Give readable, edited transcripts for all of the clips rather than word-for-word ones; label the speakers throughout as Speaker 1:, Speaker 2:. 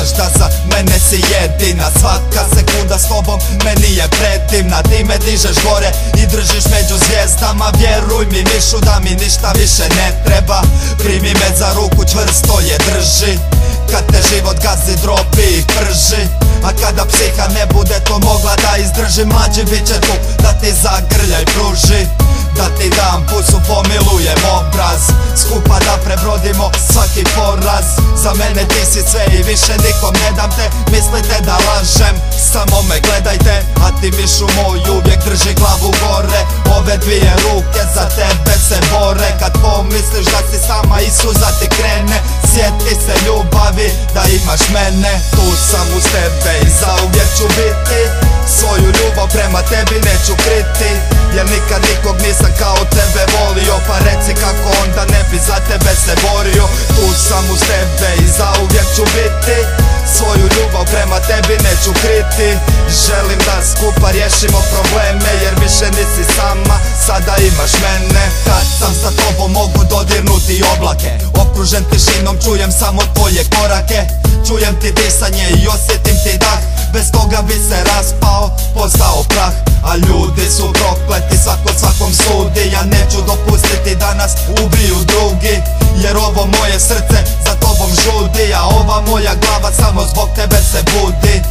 Speaker 1: znaš da za mene si jedina. Svaka sekunda s tobom meni je predivna. Ti me dižeš gore i držiš među zvijezdama. Vjeruj mi Mišu da mi ništa više ne treba. Primi me za ruku, čvrsto je drži. Kad te život gazi, dropi i prži. A kada psiha ne bude to mogla da izdrži, mlađi bit će tu da ti zagrlja i pruži. Da ti dam pusu, pomilujem obraz. Skupa da prebrodimo svaki poraz. Za mene ti si sve i više, nikom ne dam te. Mislite da lažem, samo me gledajte. A ti Mišu moj uvijek drži glavu gore. Ove dvije ruke za tebe se bore. Kad pomisliš da si sama i suza ti krene, sjeti se ljubavi da imaš mene. Tu sam uz tebe i zauvijek ću biti. Svoju ljubav prema tebi neću kriti, jer nikad nikog nisam kao tebe volio. Pa reci kako onda ne bi za tebe se borio. Tu sam uz tebe i zauvijek ću biti. Svoju ljubav prema tebi neću kriti. Želim da skupa riješimo probleme, jer više nisi sama, sada imaš mene. Kad sam sa tobom mogu dodirnuti oblake. Okružen tišinom čujem samo tvoje korake. Čujem ti disanje i osjetim ti dah. Bez toga bi se raspao, postao prah. A ljudi su prokleti, svako svakom sudi. Ja neću dopustiti da nas ubiju drugi, jer ovo moje srce za tobom žudi. A ova moja glava samo zbog tebe se budi.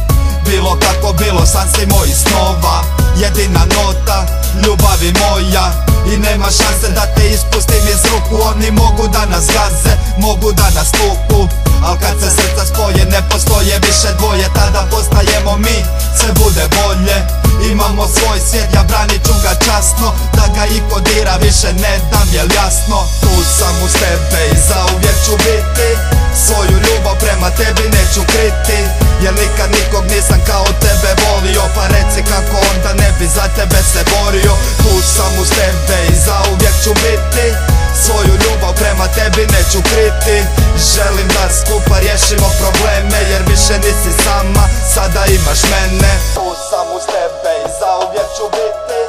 Speaker 1: Bilo kako bilo, san si moj snova. Jedina nota, ljubavi moja. I nema šanse da te ispustim iz ruku. Oni mogu da nas gaze, mogu da nas tuku, al kad se srca spoje ne postoje više dvoje. Tada postajemo mi, sve bude bolje. Imamo svoj svijet, ja branit ću ga časno. Da ga iko dira više ne dam, jel jasno? Tu sam uz tebe i zauvijek ću biti. Svoju ljubav prema tebi neću kriti, jer nikad nikog nisam kao tebe volio. Pa reci kako onda ne bi za tebe se borio. Tu sam uz tebe i zauvijek ću biti. Svoju ljubav prema tebi neću kriti. Želim da skupa riješimo probleme, jer više nisi sama, sada imaš mene. Tu sam uz tebe i zauvijek ću biti.